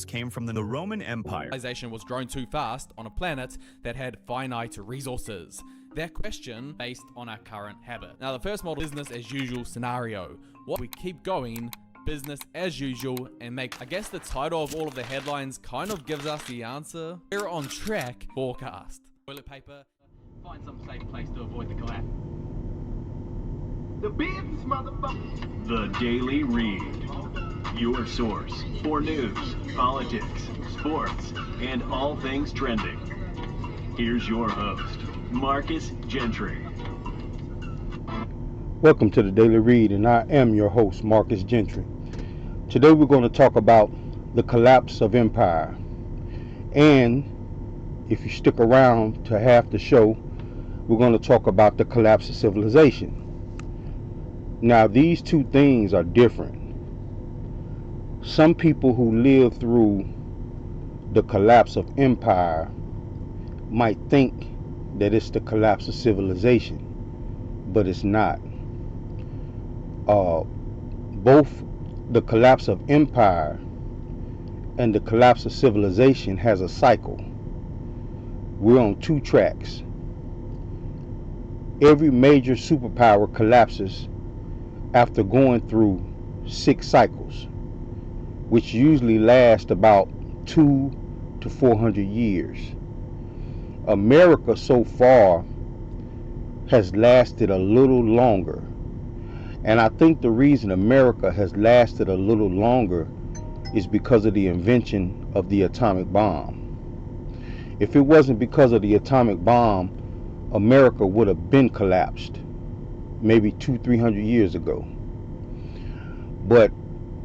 came from the Roman Empire. Civilization was growing too fast on a planet that had finite resources. That question based on our current habit. Now, the first model, business as usual scenario. What we keep going, business as usual, and I guess the title of all of the headlines kind of gives us the answer. We're on track. Forecast. Toilet paper. Find some safe place to avoid the collapse. The bins, motherfucker. The Daily Read. Your source for news, politics, sports, and all things trending. Here's your host, Marcus Gentry. Welcome to the Daily Read, and I am your host, Marcus Gentry. Today we're going to talk about the collapse of empire. And if you stick around to half the show, we're going to talk about the collapse of civilization. Now, these two things are different. Some people who live through the collapse of empire might think that it's the collapse of civilization, but it's not. Both the collapse of empire and the collapse of civilization has a cycle. We're on two tracks. Every major superpower collapses after going through 6 cycles, which usually last about 200 to 400 years. America so far has lasted a little longer. And I think the reason America has lasted a little longer is because of the invention of the atomic bomb. If it wasn't because of the atomic bomb, America would have been collapsed maybe 200-300 years ago. But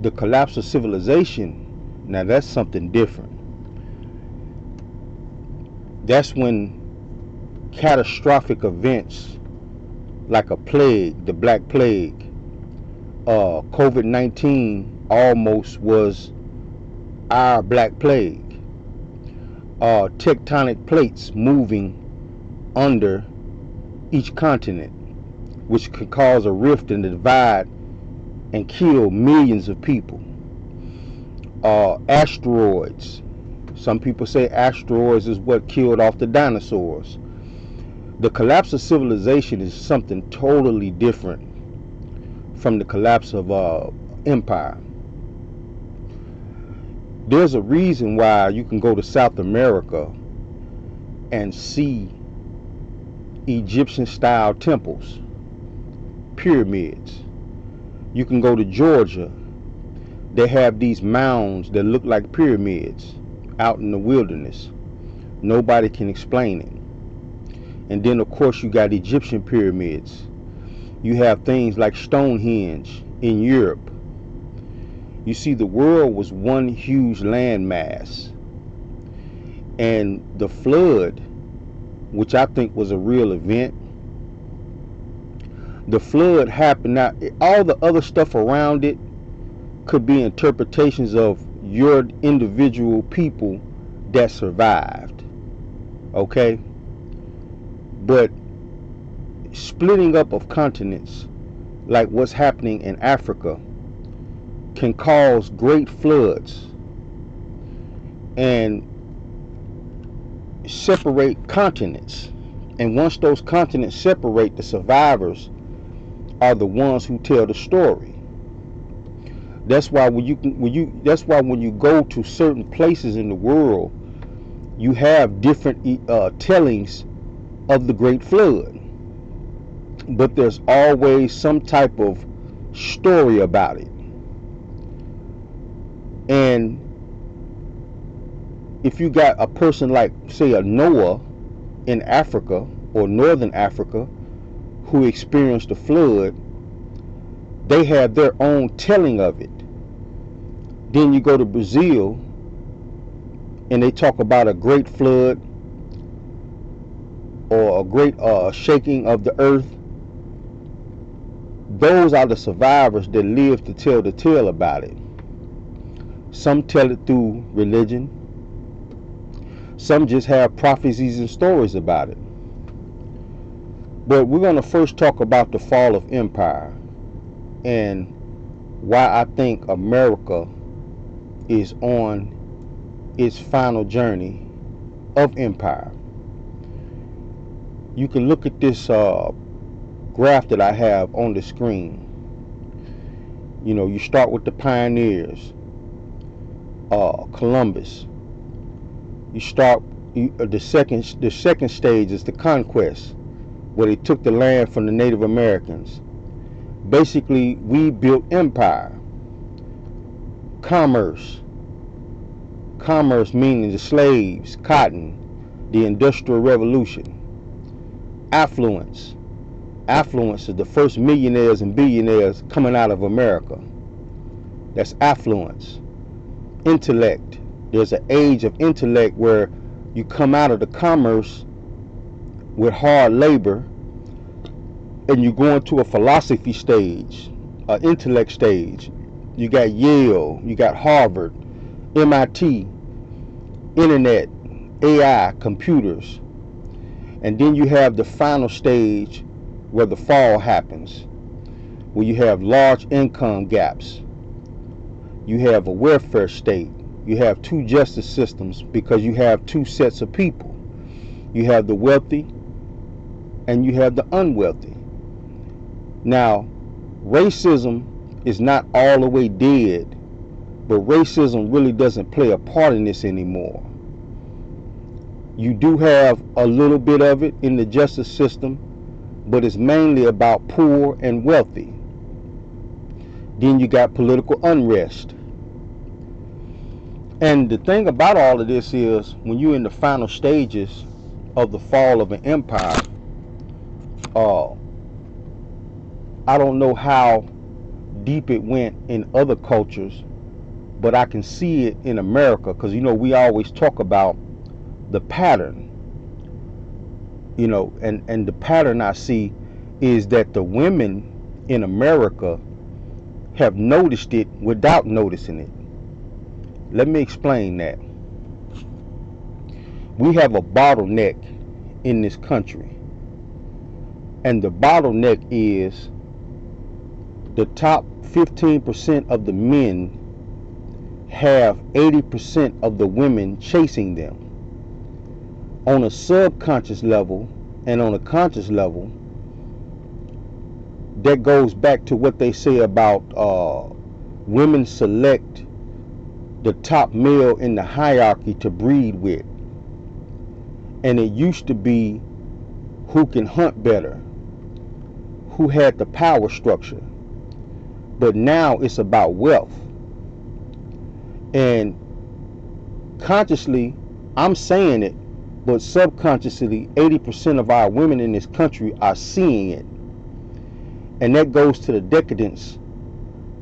the collapse of civilization, now that's something different. That's when catastrophic events like a plague, the Black Plague, COVID-19 almost was our Black Plague. Tectonic plates moving under each continent, which could cause a rift and a divide and kill millions of people. Asteroids. Some people say asteroids is what killed off the dinosaurs. The collapse of civilization is something totally different from the collapse of empire. There's a reason why you can go to South America and see Egyptian-style temples, pyramids. You can go to Georgia. They have these mounds that look like pyramids out in the wilderness. Nobody can explain it. And then, of course, you got Egyptian pyramids. You have things like Stonehenge in Europe. You see, the world was one huge landmass. And the flood, which I think was a real event, the flood happened. Now, all the other stuff around it could be interpretations of your individual people that survived. Okay? But splitting up of continents, like what's happening in Africa, can cause great floods and separate continents. And once those continents separate, the survivors are the ones who tell the story. That's why when you go to certain places in the world, you have different tellings of the Great Flood. But there's always some type of story about it. And if you got a person like, say, a Noah in Africa or Northern Africa who experienced a flood, they have their own telling of it. Then you go to Brazil and they talk about a great flood or a great shaking of the earth. Those are the survivors that live to tell the tale about it. Some tell it through religion. Some just have prophecies and stories about it. But we're going to first talk about the fall of empire and why I think America is on its final journey of empire. You can look at this graph that I have on the screen. You know, you start with the pioneers, Columbus. You start the second stage is the conquest, where they took the land from the Native Americans. Basically, we built empire. Commerce meaning the slaves, cotton, the Industrial Revolution. Affluence is the first millionaires and billionaires coming out of America. That's affluence. Intellect, there's an age of intellect where you come out of the commerce with hard labor and you go into a philosophy stage, an intellect stage. You got Yale, you got Harvard, MIT, internet, AI, computers. And then you have the final stage where the fall happens, where you have large income gaps. You have a welfare state. You have two justice systems because you have two sets of people. You have the wealthy and you have the unwealthy. Now, racism is not all the way dead, but racism really doesn't play a part in this anymore. You do have a little bit of it in the justice system, but it's mainly about poor and wealthy. Then you got political unrest. And the thing about all of this is, when you're in the final stages of the fall of an empire, I don't know how deep it went in other cultures, but I can see it in America, because, you know, we always talk about the pattern, you know, and the pattern I see is that the women in America have noticed it without noticing it. Let me explain that. We have a bottleneck in this country, and the bottleneck is the top 15% of the men have 80% of the women chasing them. On a subconscious level and on a conscious level, that goes back to what they say about women select the top male in the hierarchy to breed with. And it used to be who can hunt better, who had the power structure. But now it's about wealth. And consciously, I'm saying it, but subconsciously, 80% of our women in this country are seeing it. And that goes to the decadence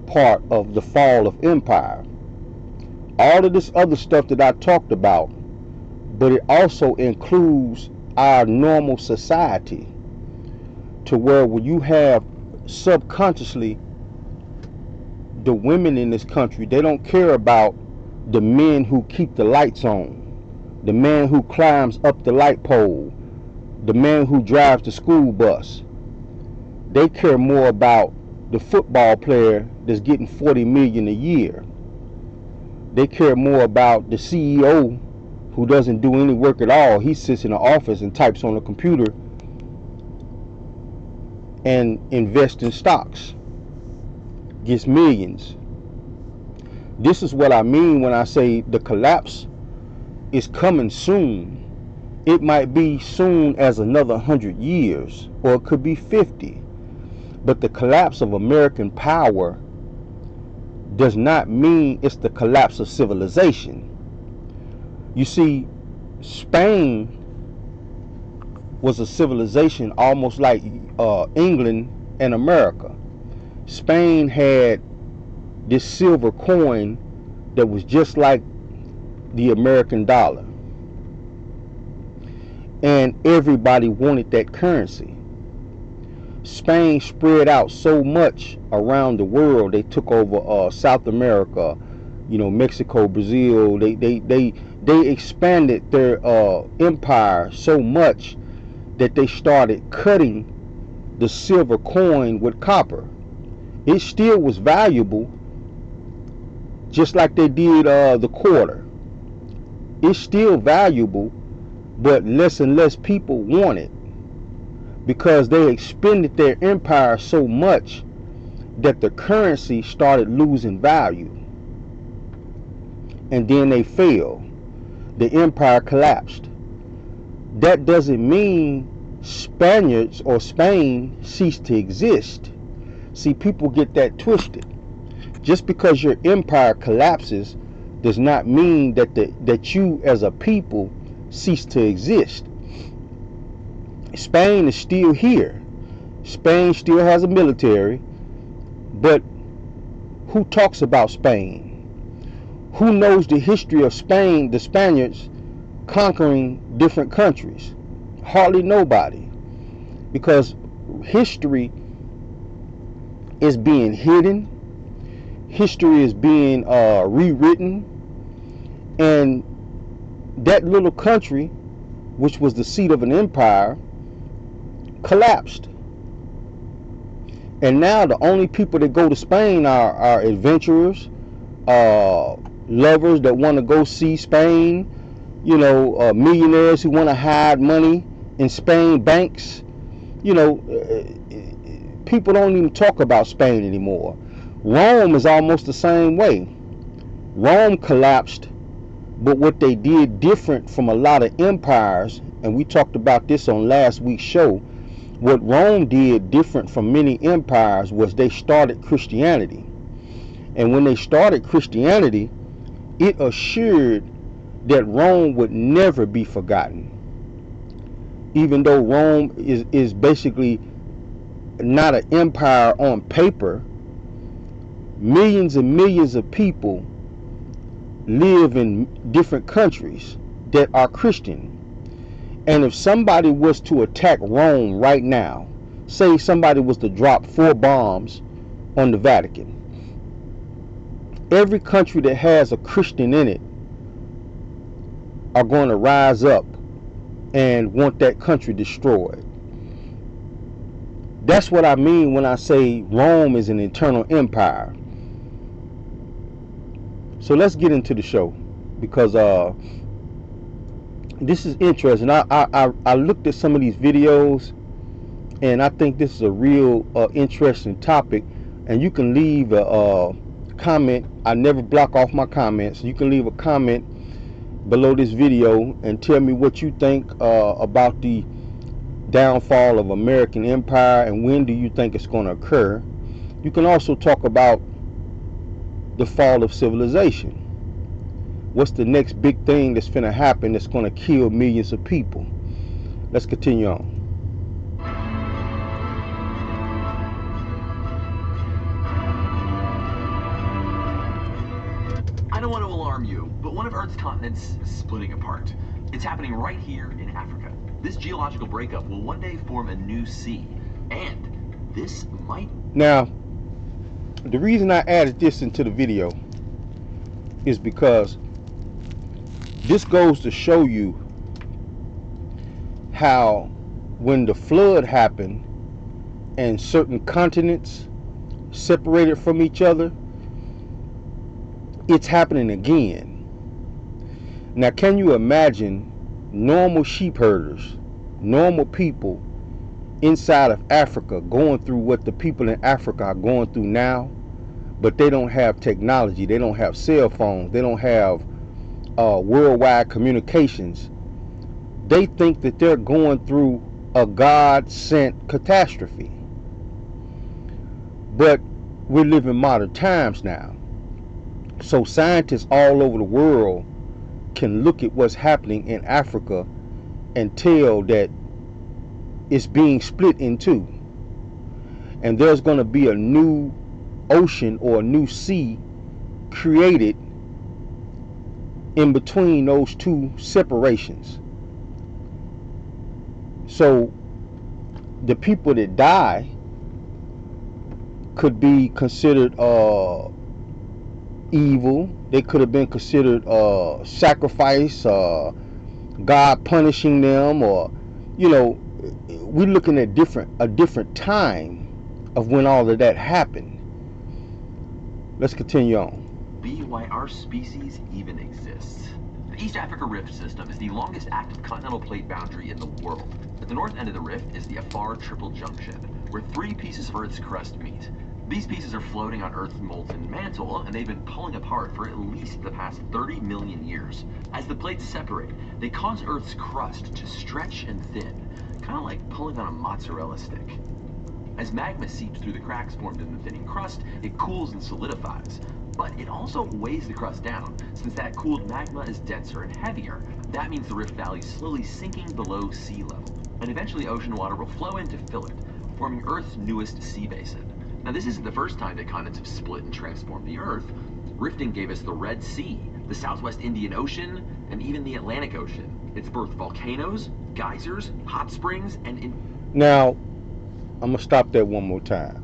part of the fall of empire. All of this other stuff that I talked about, but it also includes our normal society, to where when you have subconsciously the women in this country, they don't care about the men who keep the lights on, the man who climbs up the light pole, the man who drives the school bus. They care more about the football player that's getting $40 million a year. They care more about the CEO who doesn't do any work at all. He sits in an office and types on a computer and invests in stocks, gets millions. This is what I mean when I say the collapse is coming soon. It might be soon as another 100 years, or it could be 50. But the collapse of American power does not mean it's the collapse of civilization. You see, Spain was a civilization almost like England and America. Spain had this silver coin that was just like the American dollar. And everybody wanted that currency. Spain spread out so much around the world. They took over South America, you know, Mexico, Brazil. They expanded their empire so much that they started cutting the silver coin with copper. It still was valuable, just like they did the quarter. It's still valuable, but less and less people want it because they expended their empire so much that the currency started losing value. And then they fell. The empire collapsed. That doesn't mean Spaniards or Spain ceased to exist. See, people get that twisted. Just because your empire collapses does not mean that you as a people cease to exist. Spain is still here. Spain still has a military, but who talks about Spain? Who knows the history of Spain, the Spaniards conquering different countries? Hardly nobody. Because history is being hidden. History is being rewritten. And that little country, which was the seat of an empire, collapsed. And now the only people that go to Spain are adventurers, lovers that want to go see Spain, millionaires who want to hide money in Spain banks. People don't even talk about Spain anymore. Rome is almost the same way. Rome collapsed, but what they did different from a lot of empires, and we talked about this on last week's show, what Rome did different from many empires was they started Christianity. And when they started Christianity, it assured that Rome would never be forgotten. Even though Rome is basically not an empire on paper, millions and millions of people live in different countries that are Christian. And if somebody was to attack Rome right now, say somebody was to drop 4 bombs on the Vatican, every country that has a Christian in it are going to rise up and want that country destroyed. That's what I mean when I say Rome is an eternal empire. So let's get into the show, because this is interesting. I looked at some of these videos, and I think this is a real interesting topic. And you can leave a comment. I never block off my comments. You can leave a comment below this video and tell me what you think about the downfall of American empire and when do you think it's going to occur. You can also talk about the fall of civilization. What's the next big thing that's going to happen that's going to kill millions of people? Let's continue on. I don't want to alarm you, but one of Earth's continents is splitting apart. It's happening right here in Africa. This geological breakup will one day form a new sea, and this might... Now, the reason I added this into the video is because this goes to show you how when the flood happened and certain continents separated from each other, it's happening again. Now, can you imagine normal sheep herders, normal people inside of Africa going through what the people in Africa are going through now, but they don't have technology, they don't have cell phones, they don't have worldwide communications. They think that they're going through a God-sent catastrophe. But we live in modern times now. So scientists all over the world can look at what's happening in Africa and tell that it's being split in two. And there's going to be a new ocean or a new sea created in between those two separations. So the people that die could be considered evil. They could have been considered sacrifice, God punishing them, or we're looking at a different time of when all of that happened. Let's continue on. Be why our species even exists. East Africa Rift System is the longest active continental plate boundary in the world. At the north end of the rift is the Iheart Triple Junction, where three pieces of Earth's crust meet. These pieces are floating on Earth's molten mantle, and they've been pulling apart for at least the past 30 million years. As the plates separate, they cause Earth's crust to stretch and thin, kind of like pulling on a mozzarella stick. As magma seeps through the cracks formed in the thinning crust, it cools and solidifies. But it also weighs the crust down, since that cooled magma is denser and heavier. That means the rift valley is slowly sinking below sea level, and eventually ocean water will flow in to fill it, forming Earth's newest sea basin. Now, this isn't the first time that continents have split and transformed the Earth. Rifting gave us the Red Sea, the Southwest Indian Ocean, and even the Atlantic Ocean. It's birthed volcanoes, geysers, hot springs, and Now, I'm going to stop that one more time.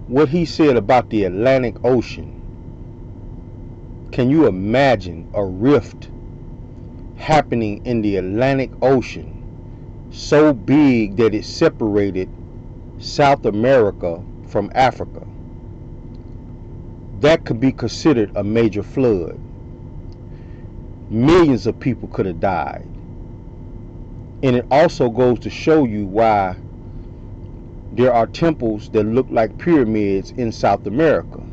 What he said about the Atlantic Ocean, can you imagine a rift happening in the Atlantic Ocean so big that it separated South America from Africa? That could be considered a major flood. Millions of people could have died. And it also goes to show you why there are temples that look like pyramids in South America.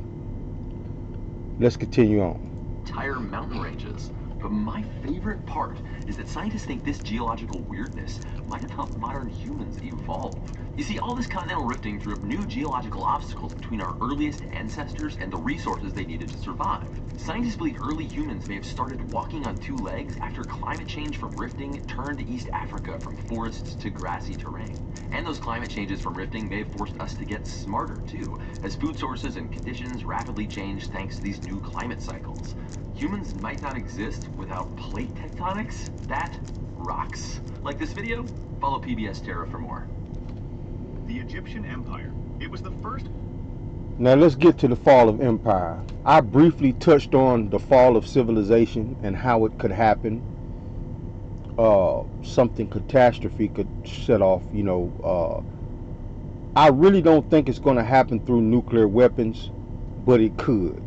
Let's continue on. Entire mountain ranges. But my favorite part is that scientists think this geological weirdness might have helped modern humans evolve. You see, all this continental rifting threw up new geological obstacles between our earliest ancestors and the resources they needed to survive. Scientists believe early humans may have started walking on two legs after climate change from rifting turned East Africa from forests to grassy terrain. And those climate changes from rifting may have forced us to get smarter too, as food sources and conditions rapidly change thanks to these new climate cycles. Humans might not exist without plate tectonics. That rocks. Like this video? Follow PBS Terra for more. The Egyptian Empire. It was the first. Now let's get to the fall of empire. I briefly touched on the fall of civilization and how it could happen. Something catastrophe could set off, I really don't think it's going to happen through nuclear weapons, but it could.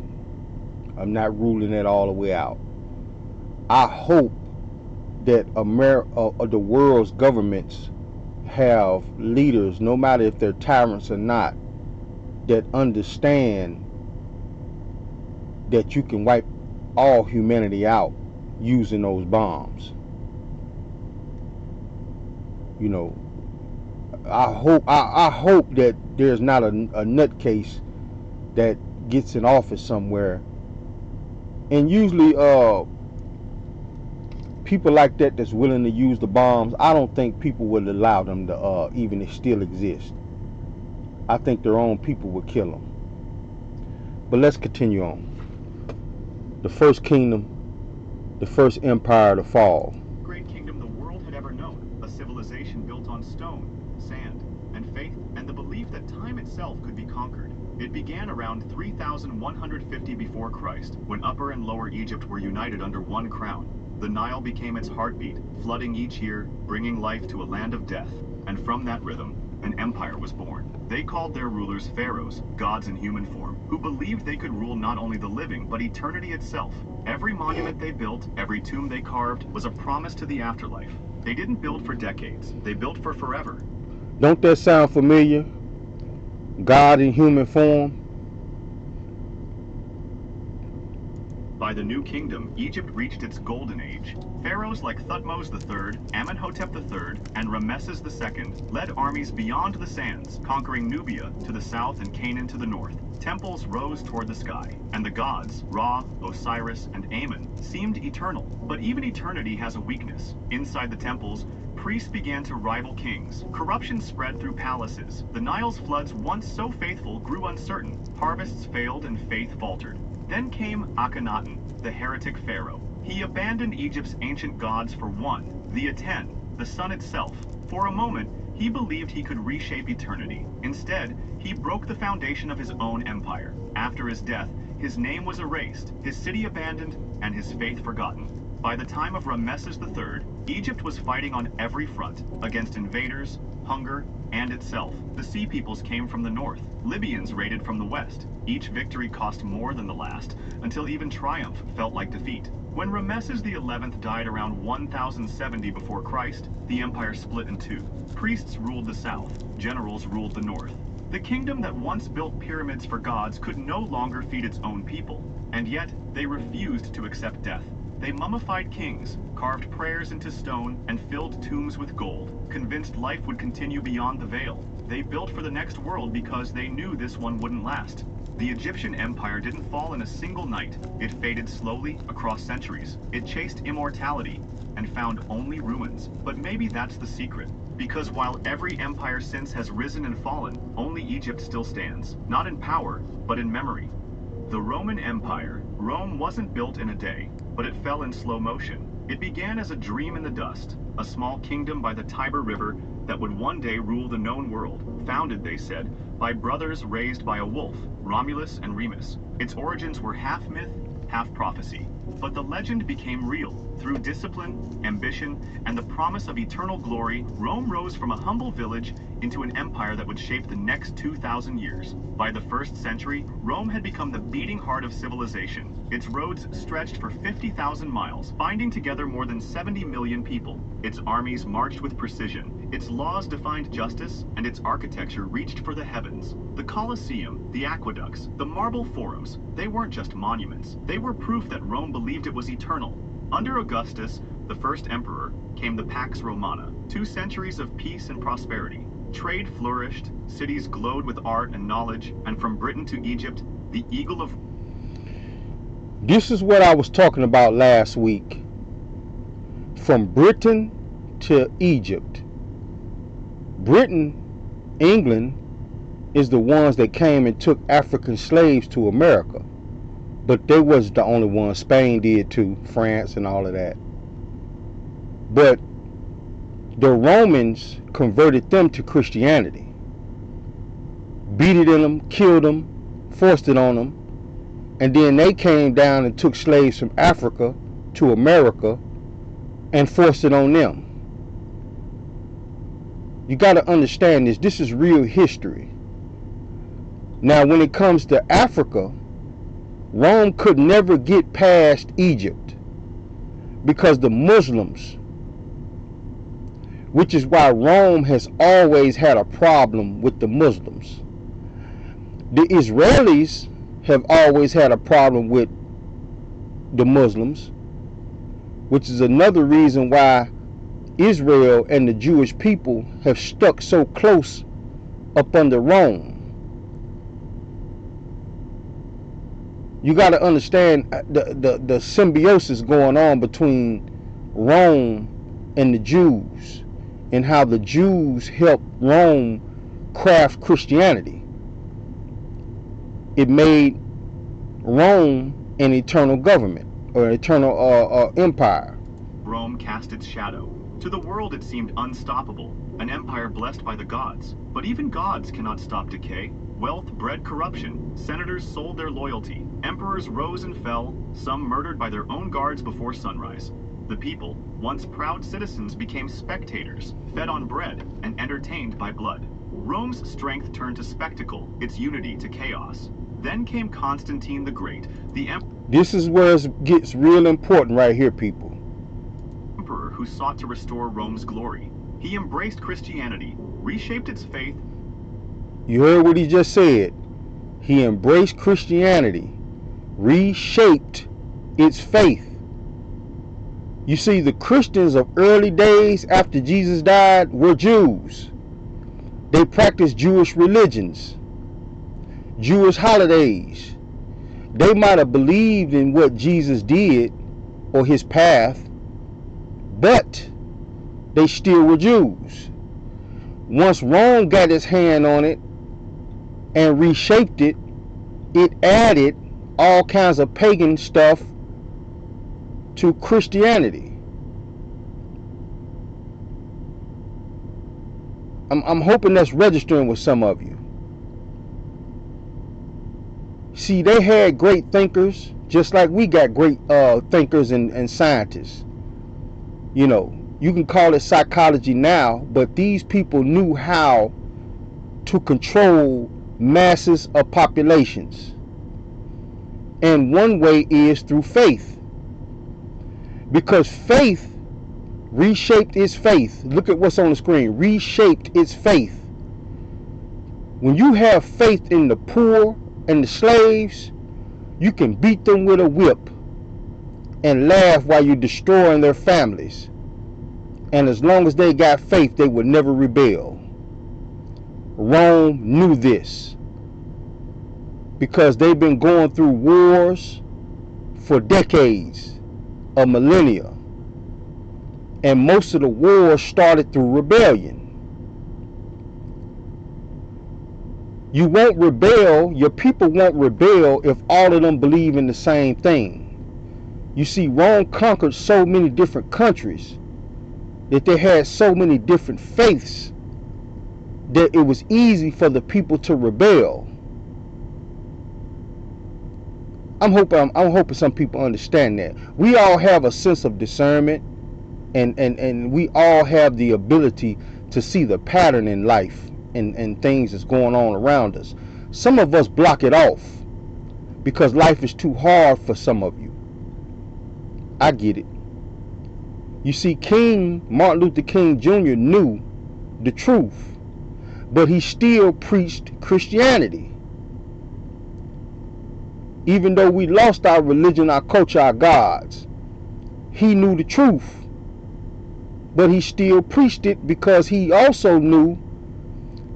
I'm not ruling it all the way out. I hope that the world's governments have leaders, no matter if they're tyrants or not, that understand that you can wipe all humanity out using those bombs. I hope that there's not a nutcase that gets in office somewhere. And usually people like that that's willing to use the bombs, I don't think people would allow them to even still exist. I think their own people would kill them. But let's continue on. The first kingdom, the first empire to fall. Great kingdom the world had ever known, a civilization built on stone, sand, and faith, and the belief that time itself could be conquered. It began around 3150 before Christ, when Upper and Lower Egypt were united under one crown. The Nile became its heartbeat, flooding each year, bringing life to a land of death. And from that rhythm, an empire was born. They called their rulers pharaohs, gods in human form, who believed they could rule not only the living, but eternity itself. Every monument they built, every tomb they carved, was a promise to the afterlife. They didn't build for decades, they built for forever. Don't that sound familiar? God in human form. By the New Kingdom, Egypt reached its golden age. Pharaohs like Thutmose III, Amenhotep III, and Ramesses II led armies beyond the sands, conquering Nubia to the south and Canaan to the north. Temples rose toward the sky, and the gods, Ra, Osiris, and Amun, seemed eternal. But even eternity has a weakness. Inside the temples, priests began to rival kings. Corruption spread through palaces. The Nile's floods, once so faithful, grew uncertain. Harvests failed and faith faltered. Then came Akhenaten, the heretic pharaoh. He abandoned Egypt's ancient gods for one, the Aten, the sun itself. For a moment, he believed he could reshape eternity. Instead, he broke the foundation of his own empire. After his death, his name was erased, his city abandoned, and his faith forgotten. By the time of Ramesses III, Egypt was fighting on every front, against invaders, hunger, and itself. The Sea Peoples came from the north. Libyans raided from the west. Each victory cost more than the last, until even triumph felt like defeat. When Rameses XI died around 1070 before Christ, the empire split in two. Priests ruled the south, generals ruled the north. The kingdom that once built pyramids for gods could no longer feed its own people, and yet they refused to accept death. They mummified kings, carved prayers into stone, and filled tombs with gold, convinced life would continue beyond the veil. They built for the next world because they knew this one wouldn't last. The Egyptian empire didn't fall in a single night. It faded slowly across centuries. It chased immortality and found only ruins. But maybe that's the secret. Because while every empire since has risen and fallen, only Egypt still stands. Not in power, but in memory. The Roman Empire. Rome wasn't built in a day, but it fell in slow motion. It began as a dream in the dust, a small kingdom by the Tiber River that would one day rule the known world, founded, they said, by brothers raised by a wolf, Romulus and Remus. Its origins were half myth, half prophecy. But the legend became real. Through discipline, ambition, and the promise of eternal glory, Rome rose from a humble village into an empire that would shape the next 2,000 years. By the 1st century, Rome had become the beating heart of civilization. Its roads stretched for 50,000 miles, binding together more than 70 million people. Its armies marched with precision. Its laws defined justice, and its architecture reached for the heavens. The Colosseum, the aqueducts, the marble forums, they weren't just monuments. They were proof that Rome believed it was eternal. Under Augustus, the first emperor, came the Pax Romana, 2 centuries of peace and prosperity. Trade flourished, cities glowed with art and knowledge, and from Britain to Egypt, the eagle of... This is what I was talking about last week. From Britain to Egypt. Britain, England, is the ones that came and took African slaves to America. But they wasn't the only ones. Spain did too, France and all of that. But the Romans converted them to Christianity. Beat it in them, killed them, forced it on them. And then they came down and took slaves from Africa to America and forced it on them. You got to understand this. This is real history. Now, when it comes to Africa, Rome could never get past Egypt because the Muslims, which is why Rome has always had a problem with the Muslims. The Israelis have always had a problem with the Muslims, which is another reason why Israel and the Jewish people have stuck so close up under Rome. You got to understand the symbiosis going on between Rome and the Jews, and how the Jews helped Rome craft Christianity. It made Rome an eternal government, or an eternal empire. Rome cast its shadow. To the world it seemed unstoppable, an empire blessed by the gods. But even gods cannot stop decay. Wealth bred corruption. Senators sold their loyalty. Emperors rose and fell, some murdered by their own guards before sunrise. The people, once proud citizens, became spectators, fed on bread and entertained by blood. Rome's strength turned to spectacle, its unity to chaos. Then came Constantine the Great, the This is where it gets real important right here, people. emperor who sought to restore Rome's glory. He embraced Christianity, reshaped its faith. You heard what he just said. He embraced Christianity, reshaped its faith. You see, the Christians of early days after Jesus died were Jews. They practiced Jewish religions, Jewish holidays. They might have believed in what Jesus did or his path, but they still were Jews. Once Rome got its hand on it and reshaped it, it added all kinds of pagan stuff to Christianity. I'm hoping that's registering with some of you. See, they had great thinkers, just like we got great thinkers and scientists. You know, you can call it psychology now, but these people knew how to control masses of populations. And one way is through faith. Because faith reshaped its faith. Look at what's on the screen. Reshaped its faith. When you have faith in the poor and the slaves, you can beat them with a whip and laugh while you're destroying their families. And as long as they got faith, they would never rebel. Rome knew this because they've been going through wars for decades, a millennia. And most of the wars started through rebellion. You won't rebel, your people won't rebel if all of them believe in the same thing. You see, Rome conquered so many different countries that they had so many different faiths that it was easy for the people to rebel. I'm hoping some people understand that. We all have a sense of discernment, and we all have the ability to see the pattern in life and things that's going on around us. Some of us block it off because life is too hard for some of you. I get it. You see, Martin Luther King Jr. knew the truth, but he still preached Christianity. Even though we lost our religion, our culture, our gods, he knew the truth, but he still preached it because he also knew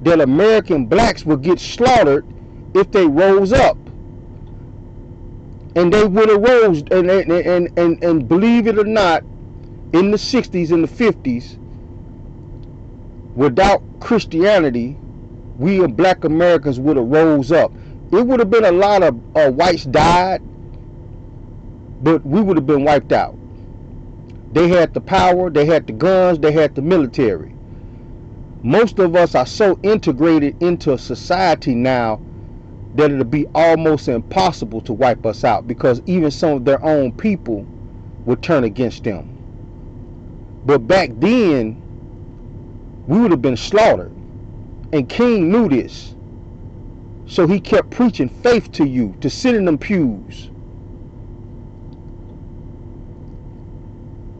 that American blacks would get slaughtered if they rose up. And they would have rose, and believe it or not, in the 60s and the 50s, without Christianity, we black Americans would have rose up. It would have been a lot of whites died, but we would have been wiped out. They had the power, they had the guns, they had the military. Most of us are so integrated into society now that it'll be almost impossible to wipe us out, because even some of their own people would turn against them. But back then, we would have been slaughtered. And King knew this. So he kept preaching faith to you, to sit in them pews.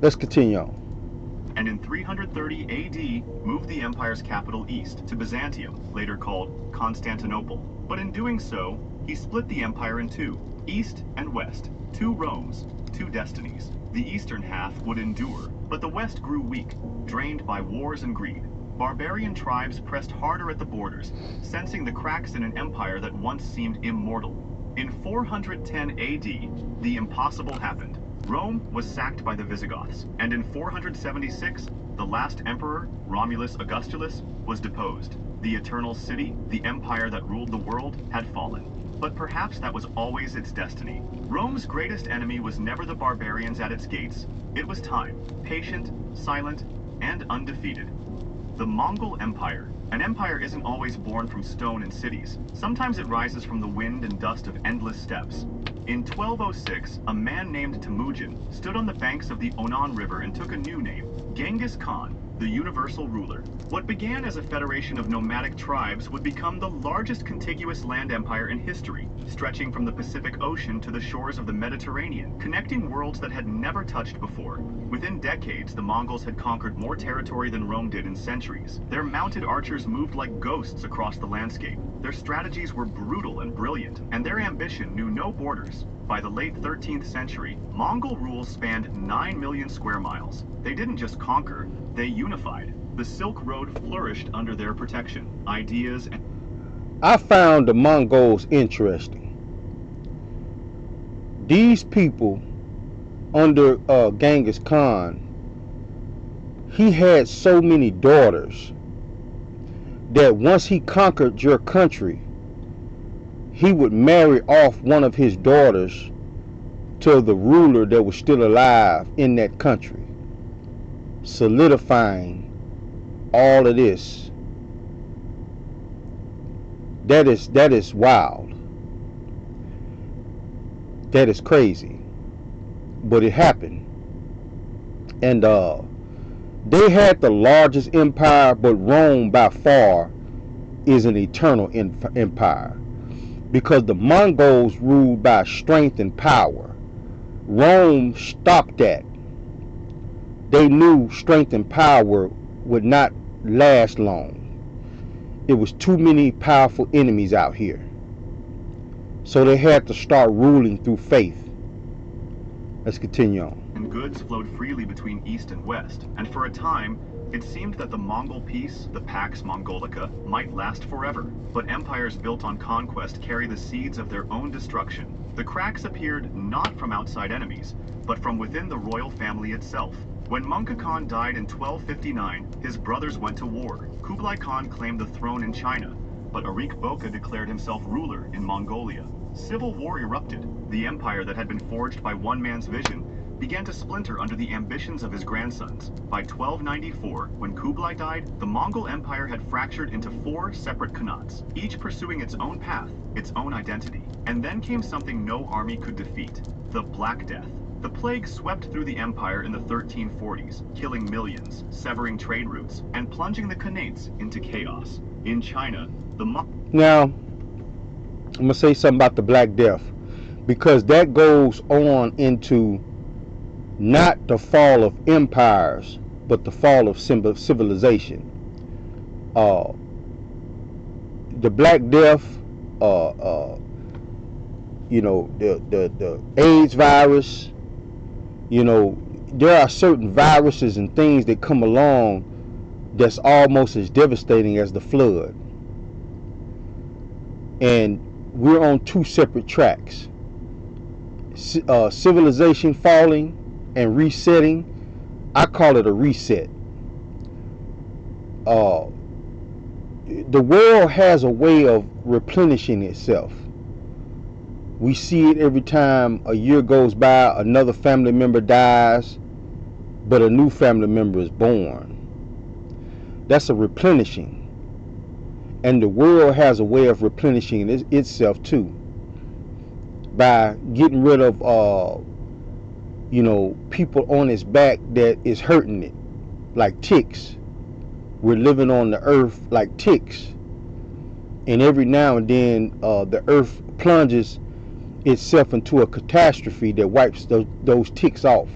Let's continue on. And in 330 AD, moved the empire's capital east to Byzantium, later called Constantinople. But in doing so, he split the empire in two, east and west, two Romes, two destinies. The eastern half would endure, but the west grew weak, drained by wars and greed. Barbarian tribes pressed harder at the borders, sensing the cracks in an empire that once seemed immortal. In 410 AD, the impossible happened. Rome was sacked by the Visigoths, and in 476, the last emperor, Romulus Augustulus, was deposed. The eternal city, the empire that ruled the world, had fallen. But perhaps that was always its destiny. Rome's greatest enemy was never the barbarians at its gates. It was time, patient, silent, and undefeated. The Mongol Empire. An empire isn't always born from stone and cities. Sometimes it rises from the wind and dust of endless steppes. In 1206, a man named Temujin stood on the banks of the Onan River and took a new name, Genghis Khan, the universal ruler. What began as a federation of nomadic tribes would become the largest contiguous land empire in history, stretching from the Pacific Ocean to the shores of the Mediterranean, connecting worlds that had never touched before. Within decades, the Mongols had conquered more territory than Rome did in centuries. Their mounted archers moved like ghosts across the landscape. Their strategies were brutal and brilliant, and their ambition knew no borders. By the late 13th century, Mongol rule spanned 9 million square miles. They didn't just conquer, they unified. The Silk Road flourished under their protection. Ideas and... I found the Mongols interesting. These people, under Genghis Khan, he had so many daughters that once he conquered your country, he would marry off one of his daughters to the ruler that was still alive in that country, solidifying all of this. That is wild. That is crazy. But it happened. And they had the largest empire, but Rome by far is an eternal empire, because the Mongols ruled by strength and power. Rome stopped that. They knew strength and power would not last long. It was too many powerful enemies out here. So they had to start ruling through faith. Let's continue on. And goods flowed freely between East and West, and for a time, it seemed that the Mongol peace, the Pax Mongolica, might last forever. But empires built on conquest carry the seeds of their own destruction. The cracks appeared not from outside enemies, but from within the royal family itself. When Mongke Khan died in 1259, his brothers went to war. Kublai Khan claimed the throne in China, but Arik Boka declared himself ruler in Mongolia. Civil war erupted. The empire that had been forged by one man's vision began to splinter under the ambitions of his grandsons. By 1294, when Kublai died, the Mongol Empire had fractured into 4 separate Khanats, each pursuing its own path, its own identity. And then came something no army could defeat: the Black Death. The plague swept through the empire in the 1340s, killing millions, severing trade routes, and plunging the Khanates into chaos. In China, Now, I'm going to say something about the Black Death, because that goes on into not the fall of empires, but the fall of civilization. The Black Death, you know, the AIDS virus, you know, there are certain viruses and things that come along that's almost as devastating as the flood. And we're on 2 separate tracks. Civilization falling and resetting. I call it a reset. The world has a way of replenishing itself. We see it every time a year goes by, another family member dies, but a new family member is born. That's a replenishing. And the world has a way of replenishing itself too, by getting rid of you know, people on its back that is hurting it, like ticks. We're living on the earth like ticks, and every now and then the earth plunges itself into a catastrophe that wipes those ticks off.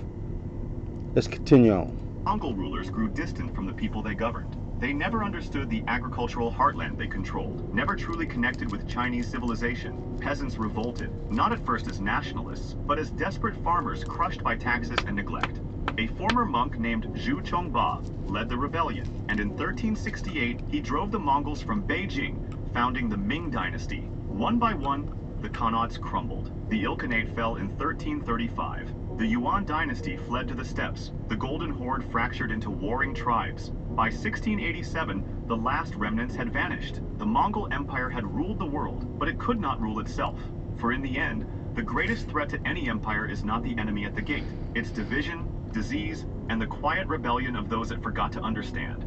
Let's continue on. Mongol rulers grew distant from the people they governed. They never understood the agricultural heartland they controlled, never truly connected with Chinese civilization. Peasants revolted, not at first as nationalists, but as desperate farmers crushed by taxes and neglect. A former monk named Zhu Chongba led the rebellion, and in 1368 he drove the Mongols from Beijing, founding the Ming dynasty. One by one, the Khanats crumbled. The Ilkhanate fell in 1335. The Yuan dynasty fled to the steppes. The Golden Horde fractured into warring tribes. By 1687, the last remnants had vanished. The Mongol Empire had ruled the world, but it could not rule itself. For in the end, the greatest threat to any empire is not the enemy at the gate. It's division, disease, and the quiet rebellion of those that forgot to understand.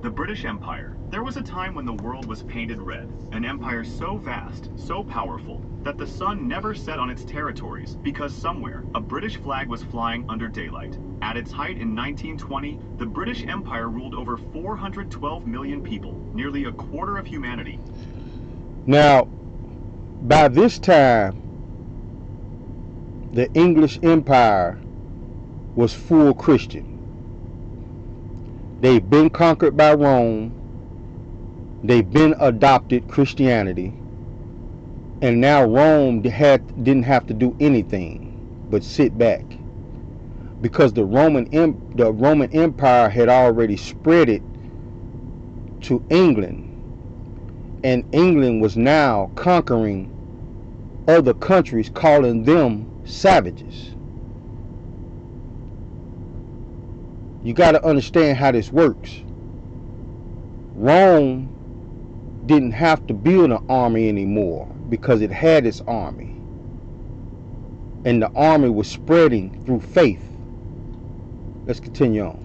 The British Empire. There was a time when the world was painted red, an empire so vast, so powerful, that the sun never set on its territories because somewhere a British flag was flying under daylight. At its height in 1920, the British Empire ruled over 412 million people, nearly a quarter of humanity. Now, by this time, the English Empire was full Christian. They've been conquered by Rome. They've been adopted Christianity. And now Rome didn't have to do anything but sit back, because the Roman Empire had already spread it to England, and England was now conquering other countries, calling them savages. You got to understand how this works. Rome didn't have to build an army anymore because it had its army. And the army was spreading through faith. Let's continue on.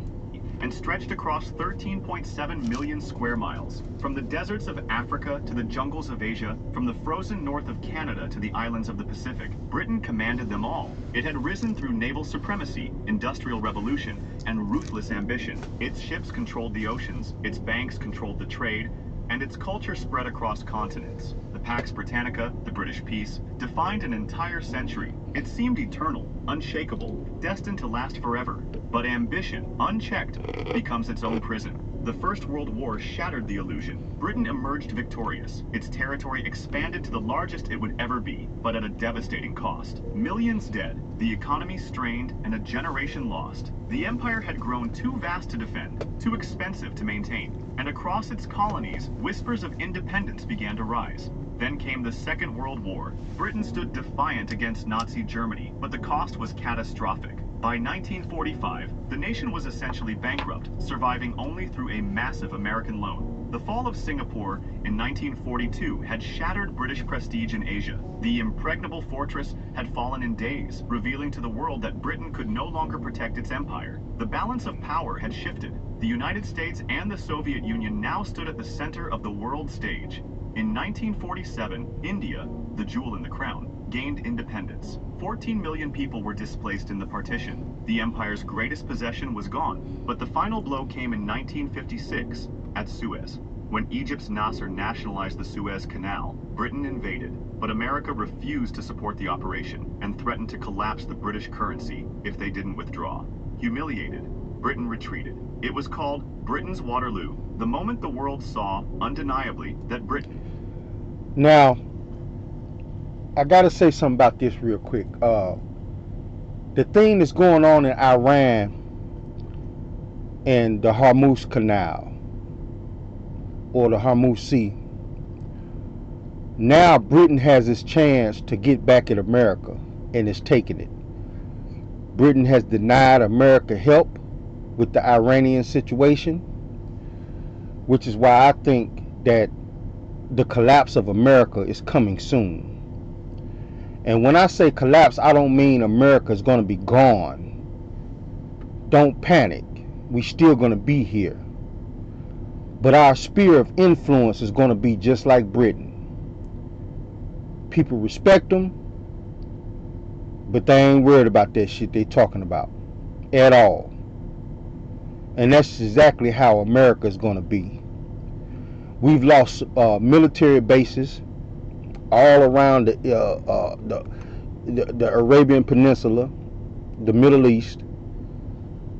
And stretched across 13.7 million square miles, from the deserts of Africa to the jungles of Asia, from the frozen north of Canada to the islands of the Pacific. Britain commanded them all. It had risen through naval supremacy, industrial revolution, and ruthless ambition. Its ships controlled the oceans, its banks controlled the trade, and its culture spread across continents. The Pax Britannica, the British peace, defined an entire century. It seemed eternal, unshakable, destined to last forever. But ambition, unchecked, becomes its own prison. The First World War shattered the illusion. Britain emerged victorious. Its territory expanded to the largest it would ever be, but at a devastating cost. Millions dead, the economy strained, and a generation lost. The empire had grown too vast to defend, too expensive to maintain, and across its colonies, whispers of independence began to rise. Then came the Second World War. Britain stood defiant against Nazi Germany, but the cost was catastrophic. By 1945, the nation was essentially bankrupt, surviving only through a massive American loan. The fall of Singapore in 1942 had shattered British prestige in Asia. The impregnable fortress had fallen in days, revealing to the world that Britain could no longer protect its empire. The balance of power had shifted. The United States and the Soviet Union now stood at the center of the world stage. In 1947, India, the jewel in the crown, gained independence. 14 million people were displaced in the partition. The empire's greatest possession was gone, but the final blow came in 1956 at Suez. When Egypt's Nasser nationalized the Suez Canal, Britain invaded, but America refused to support the operation and threatened to collapse the British currency if they didn't withdraw. Humiliated, Britain retreated. It was called Britain's Waterloo, the moment the world saw, undeniably, that Britain... Now, I gotta say something about this real quick. The thing that's going on in Iran and the Hormuz Canal, or the Hormuz Sea, now Britain has its chance to get back at America, and it's taking it. Britain has denied America help with the Iranian situation, which is why I think that the collapse of America is coming soon. And when I say collapse, I don't mean America is going to be gone. Don't panic. We still going to be here. But our sphere of influence is going to be just like Britain. People respect them, but they ain't worried about that shit they talking about at all. And that's exactly how America is going to be. We've lost military bases all around the Arabian Peninsula, the Middle East,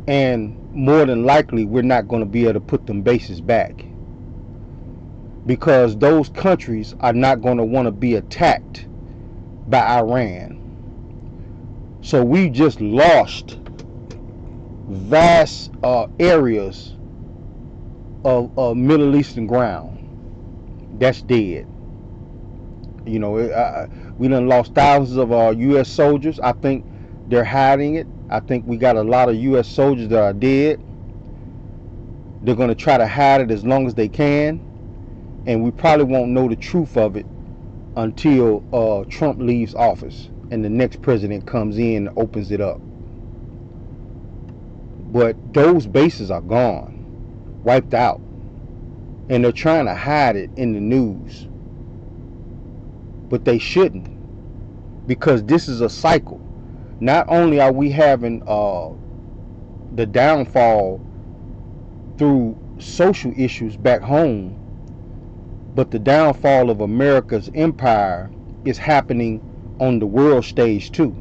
and more than likely we're not going to be able to put them bases back, because those countries are not going to want to be attacked by Iran. So we just lost vast areas of Middle Eastern ground. That's dead. You know, we done lost thousands of our U.S. soldiers. I think they're hiding it. I think we got a lot of U.S. soldiers that are dead. They're going to try to hide it as long as they can. And we probably won't know the truth of it until Trump leaves office and the next president comes in and opens it up. But those bases are gone, wiped out. And they're trying to hide it in the news. But they shouldn't, because this is a cycle. Not only are we having the downfall through social issues back home, but the downfall of America's empire is happening on the world stage too.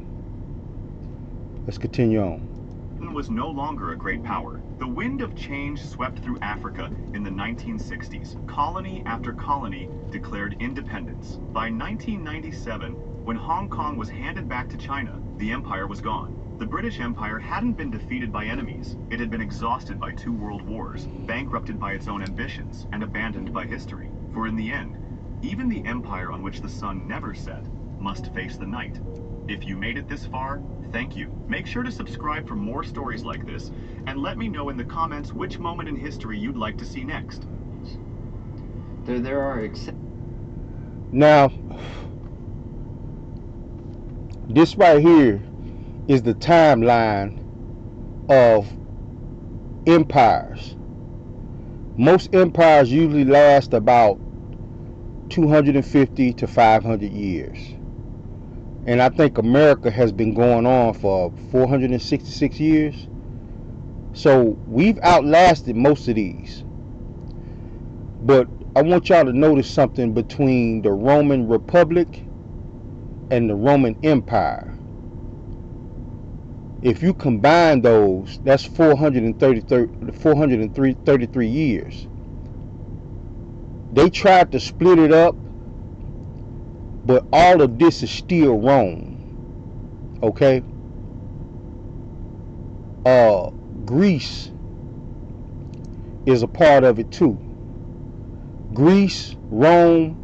Let's continue on. Britain was no longer a great power. The wind of change swept through Africa in the 1960s. Colony after colony declared independence. By 1997, when Hong Kong was handed back to China, the empire was gone. The British Empire hadn't been defeated by enemies. It had been exhausted by 2 world wars, bankrupted by its own ambitions, and abandoned by history. For in the end, even the empire on which the sun never set must face the night. If you made it this far, thank you. Make sure to subscribe for more stories like this, and let me know in the comments which moment in history you'd like to see next. There are Now, this right here is the timeline of empires. Most empires usually last about 250 to 500 years. And I think America has been going on for 466 years. So we've outlasted most of these. But I want y'all to notice something between the Roman Republic and the Roman Empire. If you combine those, that's 433 years. They tried to split it up, but all of this is still Rome. Okay? Greece is a part of it too. Greece, Rome,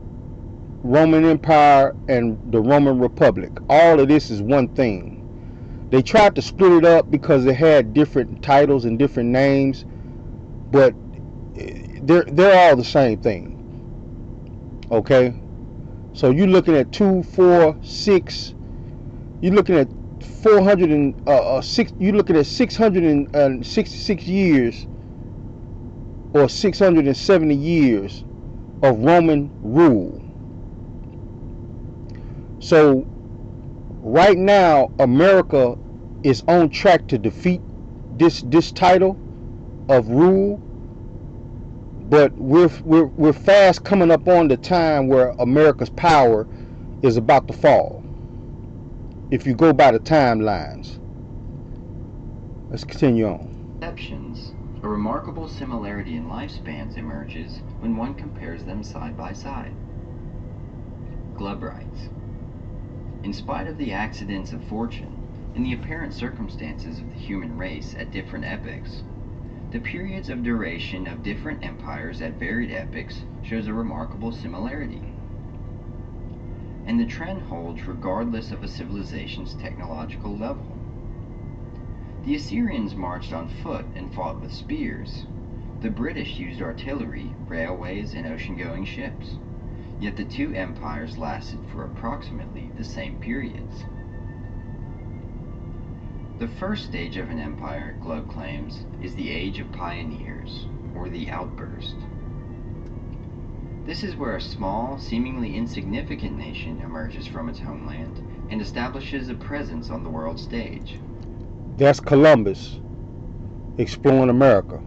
Roman Empire, and the Roman Republic. All of this is one thing. They tried to split it up because it had different titles and different names, but they're all the same thing. Okay? So you're looking at 2, 4, 6. You're looking at 406. You're looking at 666 years or 670 years of Roman rule. So right now, America is on track to defeat this title of rule, but we're fast coming up on the time where America's power is about to fall. If you go by the timelines. Let's continue on. Exceptions. A remarkable similarity in lifespans emerges when one compares them side by side. Glubb writes, in spite of the accidents of fortune and the apparent circumstances of the human race at different epochs, the periods of duration of different empires at varied epochs shows a remarkable similarity. And the trend holds regardless of a civilization's technological level. The Assyrians marched on foot and fought with spears. The British used artillery, railways, and ocean-going ships. Yet the two empires lasted for approximately the same periods. The first stage of an empire, Glubb claims, is the age of pioneers, or the outburst. This is where a small, seemingly insignificant nation emerges from its homeland and establishes a presence on the world stage. That's Columbus exploring America.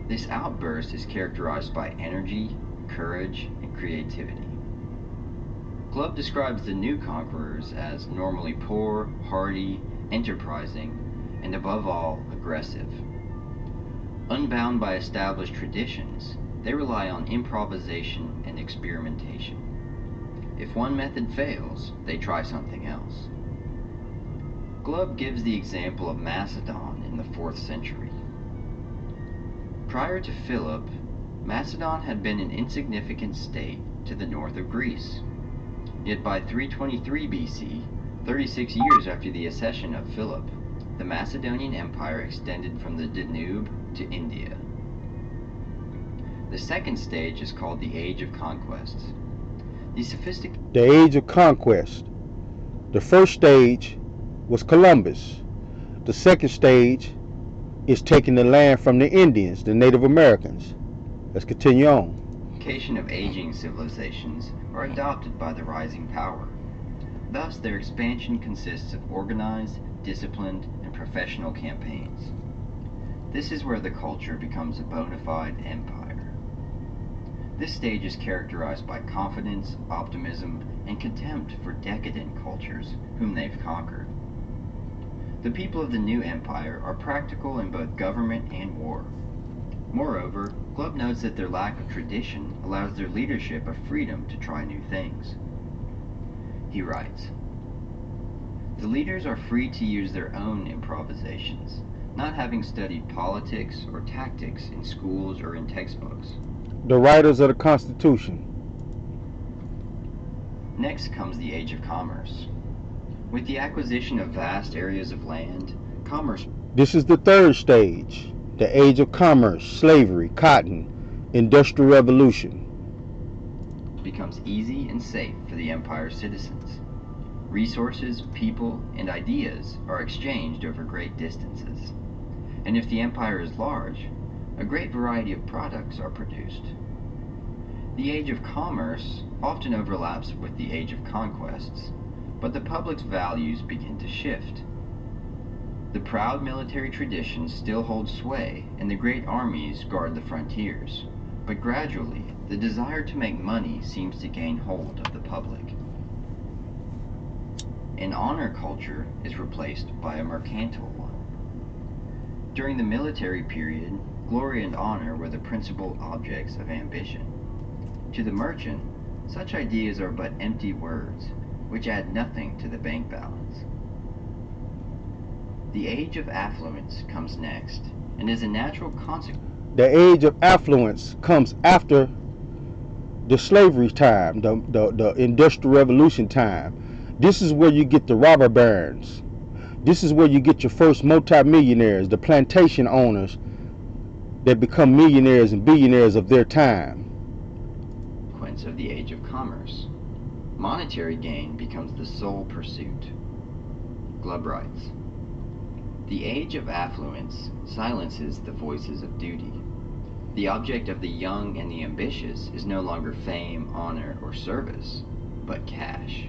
This outburst is characterized by energy, courage, and creativity. Glubb describes the new conquerors as normally poor, hardy, enterprising, and above all, aggressive. Unbound by established traditions, they rely on improvisation and experimentation. If one method fails, they try something else. Glubb gives the example of Macedon in the 4th century. Prior to Philip, Macedon had been an insignificant state to the north of Greece. Yet by 323 BC, 36 years after the accession of Philip, the Macedonian Empire extended from the Danube to India. The second stage is called the Age of Conquest. The Age of Conquest. The first stage was Columbus. The second stage is taking the land from the Indians, the Native Americans. Let's continue on. Of aging civilizations are adopted by the rising power. Thus, their expansion consists of organized, disciplined, and professional campaigns. This is where the culture becomes a bona fide empire. This stage is characterized by confidence, optimism, and contempt for decadent cultures whom they've conquered. The people of the new empire are practical in both government and war. Moreover, Glubb notes that their lack of tradition allows their leadership a freedom to try new things. He writes, the leaders are free to use their own improvisations, not having studied politics or tactics in schools or in textbooks. The writers of the Constitution. Next comes the Age of Commerce. With the acquisition of vast areas of land, commerce... This is the third stage. The Age of Commerce, slavery, cotton, industrial revolution. Becomes easy and safe for the empire's citizens. Resources, people, and ideas are exchanged over great distances. And if the empire is large, a great variety of products are produced. The Age of Commerce often overlaps with the Age of Conquests, but the public's values begin to shift. The proud military traditions still hold sway, and the great armies guard the frontiers, but gradually the desire to make money seems to gain hold of the public. An honor culture is replaced by a mercantile one. During the military period, glory and honor were the principal objects of ambition. To the merchant, such ideas are but empty words, which add nothing to the bank balance. The age of affluence comes next, and is a natural consequence. The age of affluence comes after the slavery time, the Industrial Revolution time. This is where you get the robber barons. This is where you get your first multimillionaires, the plantation owners that become millionaires and billionaires of their time. Of the age of commerce. Monetary gain becomes the sole pursuit. Glubb writes, "The age of affluence silences the voices of duty. The object of the young and the ambitious is no longer fame, honor, or service, but cash.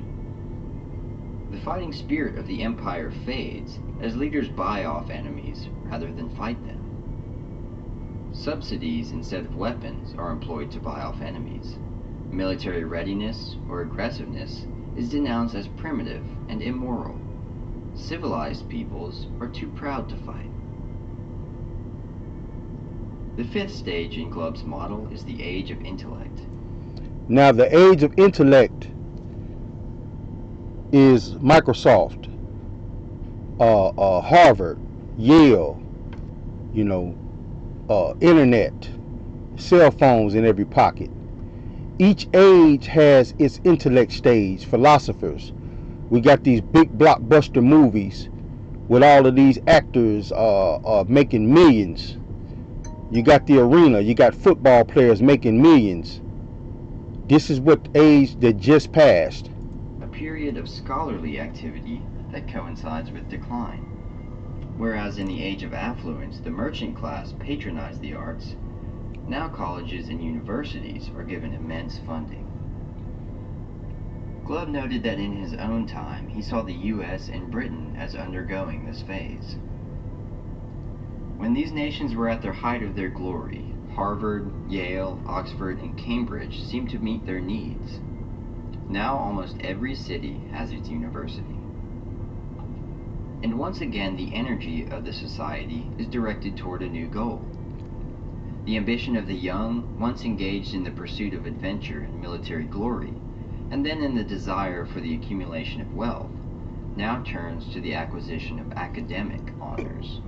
The fighting spirit of the empire fades as leaders buy off enemies rather than fight them. Subsidies instead of weapons are employed to buy off enemies. Military readiness or aggressiveness is denounced as primitive and immoral. Civilized peoples are too proud to fight." The fifth stage in Glubb's model is the age of intellect. Now, the age of intellect is Microsoft, Harvard, Yale, internet, cell phones in every pocket. Each age has its intellect stage. Philosophers. We got these big blockbuster movies with all of these actors making millions. You got the arena. You got football players making millions. This is what age that just passed. A period of scholarly activity that coincides with decline. Whereas in the age of affluence, the merchant class patronized the arts, now colleges and universities are given immense funding. Glubb noted that in his own time, he saw the U.S. and Britain as undergoing this phase. When these nations were at the height of their glory, Harvard, Yale, Oxford, and Cambridge seemed to meet their needs. Now almost every city has its university. And once again, the energy of the society is directed toward a new goal. The ambition of the young, once engaged in the pursuit of adventure and military glory, and then in the desire for the accumulation of wealth, now turns to the acquisition of academic honors.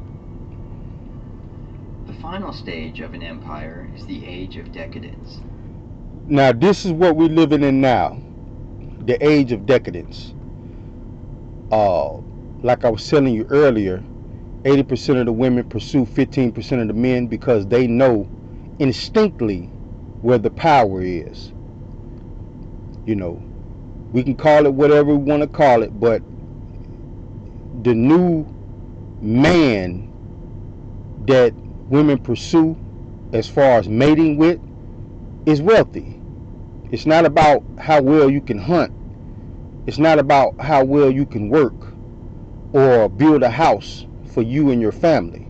The final stage of an empire is the age of decadence. Now, this is what we're living in now, the age of decadence. Like I was telling you earlier, 80% of the women pursue 15% of the men because they know instinctively where the power is. We can call it whatever we want to call it, but the new man that women pursue as far as mating with is wealthy. It's not about how well you can hunt. It's not about how well you can work or build a house for you and your family.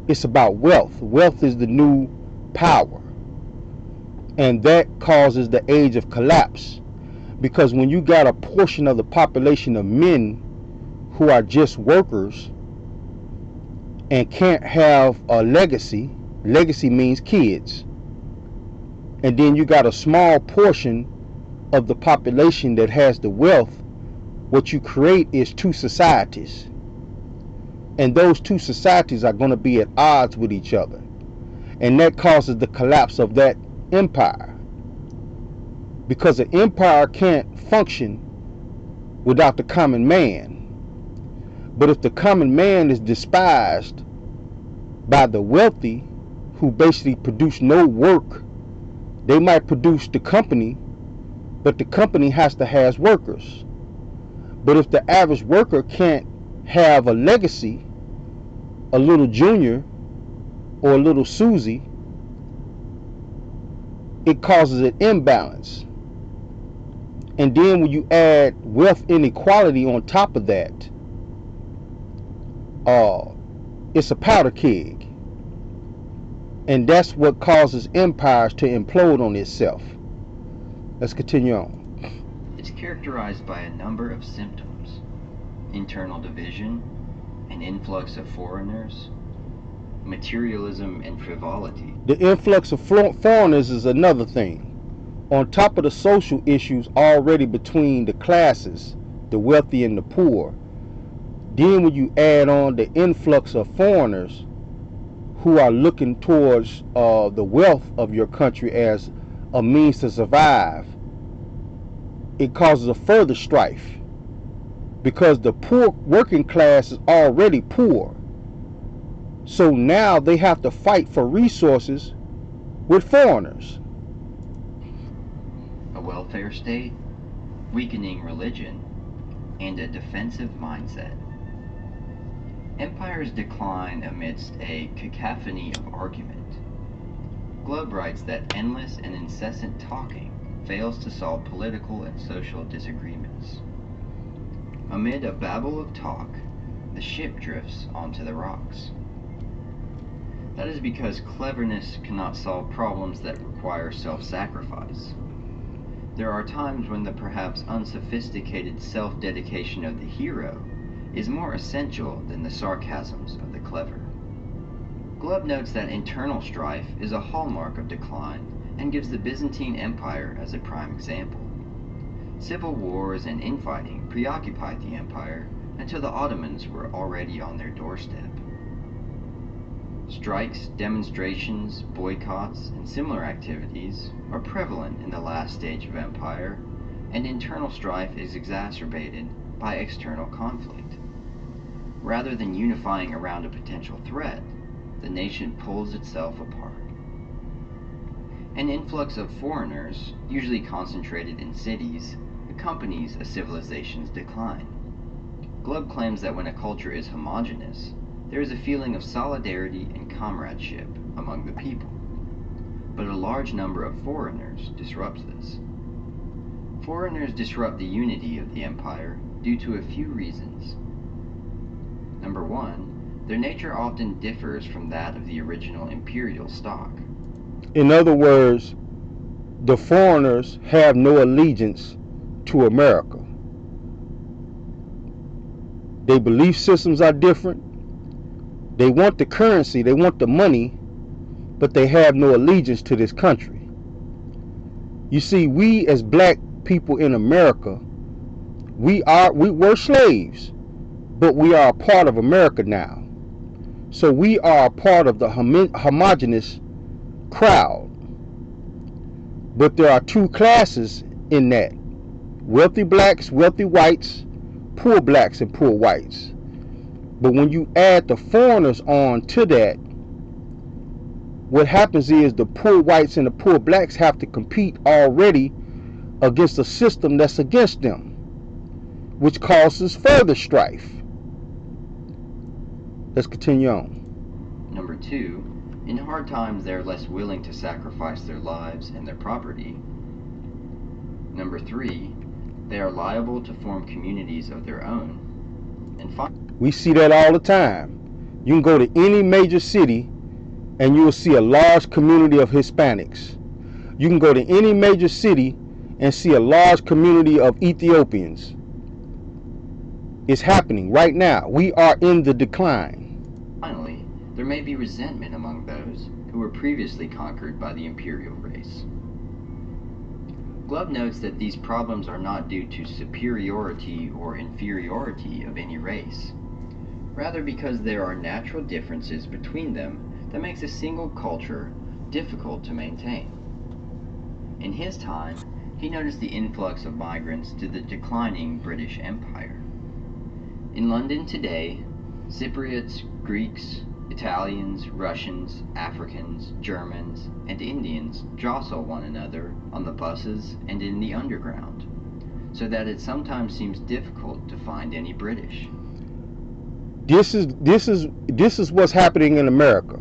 It's about wealth. Wealth is the new power. And that causes the age of collapse. Because when you got a portion of the population of men who are just workers and can't have a legacy means kids. And then you got a small portion of the population that has the wealth. What you create is two societies. And those two societies are going to be at odds with each other. And that causes the collapse of that empire. Because an empire can't function without the common man. But if the common man is despised by the wealthy, who basically produce no work, they might produce the company, but the company has to have workers. But if the average worker can't have a legacy, a little Junior or a little Susie, it causes an imbalance. And then when you add wealth inequality on top of that, it's a powder keg. And that's what causes empires to implode on itself. Let's continue on. It's characterized by a number of symptoms: internal division, an influx of foreigners, materialism and frivolity. The influx of foreigners is another thing. On top of the social issues already between the classes, the wealthy and the poor, then when you add on the influx of foreigners who are looking towards the wealth of your country as a means to survive, it causes a further strife, because the poor working class is already poor. So now they have to fight for resources with foreigners. A welfare state, weakening religion, and a defensive mindset. Empires decline amidst a cacophony of argument. Glubb writes that endless and incessant talking fails to solve political and social disagreements. Amid a babble of talk, the ship drifts onto the rocks. That is because cleverness cannot solve problems that require self-sacrifice. There are times when the perhaps unsophisticated self-dedication of the hero is more essential than the sarcasms of the clever. Glubb notes that internal strife is a hallmark of decline and gives the Byzantine Empire as a prime example. Civil wars and infighting preoccupied the empire until the Ottomans were already on their doorstep. Strikes, demonstrations, boycotts, and similar activities are prevalent in the last stage of empire, and internal strife is exacerbated by external conflict. Rather than unifying around a potential threat, the nation pulls itself apart. An influx of foreigners, usually concentrated in cities, accompanies a civilization's decline. Glubb claims that when a culture is homogeneous, there is a feeling of solidarity and comradeship among the people. But a large number of foreigners disrupts this. Foreigners disrupt the unity of the empire due to a few reasons. Number one, their nature often differs from that of the original imperial stock. In other words, the foreigners have no allegiance to America. Their belief systems are different. They want the currency, they want the money, but they have no allegiance to this country. You see, we as black people in America, we were slaves, but we are a part of America now. So we are a part of the homogeneous crowd. But there are two classes in that: wealthy blacks, wealthy whites, poor blacks and poor whites. But when you add the foreigners on to that, what happens is the poor whites and the poor blacks have to compete already against a system that's against them, which causes further strife. Let's continue on. Number two, in hard times they are less willing to sacrifice their lives and their property. Number three, they are liable to form communities of their own. And we see that all the time. You can go to any major city and you will see a large community of Hispanics. You can go to any major city and see a large community of Ethiopians. It's happening right now. We are in the decline. Finally, there may be resentment among those who were previously conquered by the imperial race. Glubb notes that these problems are not due to superiority or inferiority of any race, rather because there are natural differences between them that makes a single culture difficult to maintain. In his time, he noticed the influx of migrants to the declining British Empire. In London today, Cypriots, Greeks, Italians, Russians, Africans, Germans, and Indians jostle one another on the buses and in the underground, so that it sometimes seems difficult to find any British. This is what's happening in America.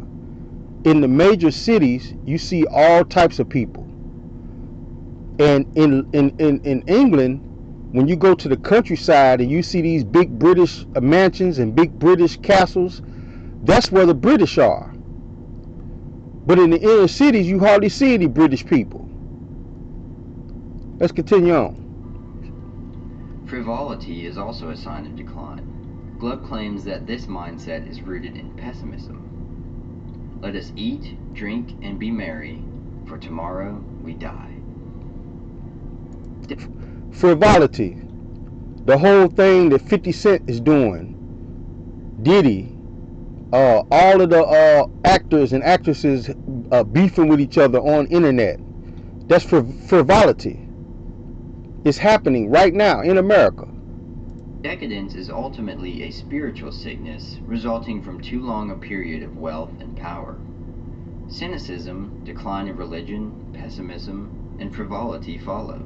In the major cities, you see all types of people. And in England, when you go to the countryside and you see these big British mansions and big British castles, that's where the British are. But in the inner cities, you hardly see any British people. Let's continue on. Frivolity is also a sign of decline. Glubb claims that this mindset is rooted in pessimism. Let us eat, drink, and be merry, for tomorrow we die. Frivolity. The whole thing that 50 Cent is doing. Diddy. All of the actors and actresses beefing with each other on internet. That's frivolity. It's happening right now in America. Decadence is ultimately a spiritual sickness resulting from too long a period of wealth and power. Cynicism, decline of religion, pessimism, and frivolity follow.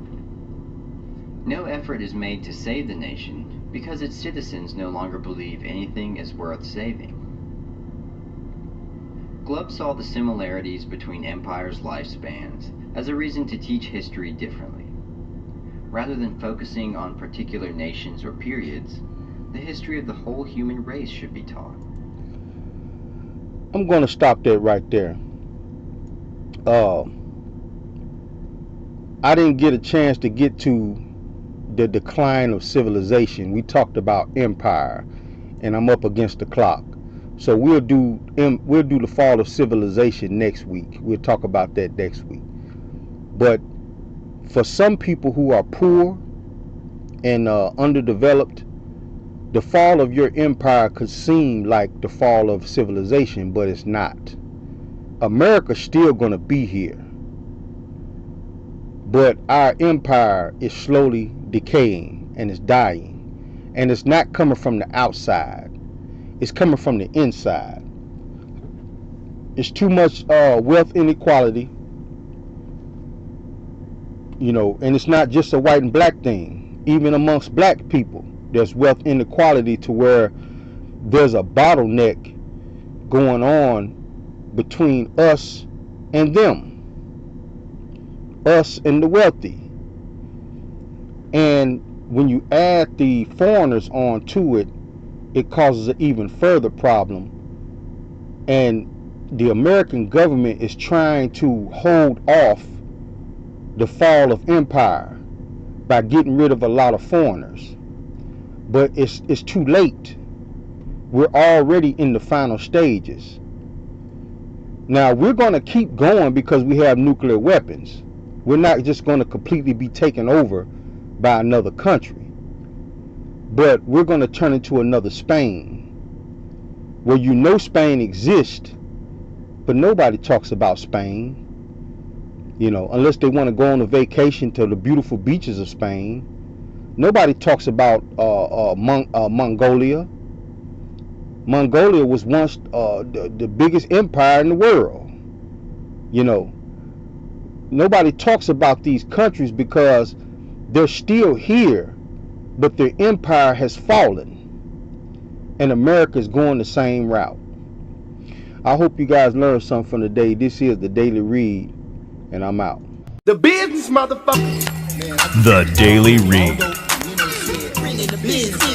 No effort is made to save the nation because its citizens no longer believe anything is worth saving. Glubb saw the similarities between empires' lifespans as a reason to teach history differently. Rather than focusing on particular nations or periods, the history of the whole human race should be taught. I'm going to stop that right there. I didn't get a chance to get to the decline of civilization. We talked about empire, and I'm up against the clock. So we'll do the fall of civilization next week. We'll talk about that next week. But for some people who are poor and underdeveloped, the fall of your empire could seem like the fall of civilization, but it's not. America's still going to be here. But our empire is slowly decaying and it's dying. And it's not coming from the outside. It's coming from the inside. It's too much wealth inequality. You know, and it's not just a white and black thing. Even amongst black people, there's wealth inequality to where there's a bottleneck going on between us and them. Us and the wealthy. And when you add the foreigners onto it, it causes an even further problem. And the American government is trying to hold off the fall of empire by getting rid of a lot of foreigners. But it's too late. We're already in the final stages. Now we're going to keep going because we have nuclear weapons. We're not just going to completely be taken over by another country. But we're going to turn into another Spain, where you know Spain exists, but nobody talks about Spain. You know, unless they want to go on a vacation to the beautiful beaches of Spain. Nobody talks about Mongolia. Mongolia was once the biggest empire in the world. You know, nobody talks about these countries because they're still here, but their empire has fallen. And America is going the same route. I hope you guys learned something from today. This is the Daily Read, and I'm out. The business, motherfucker. The Daily Read. Business.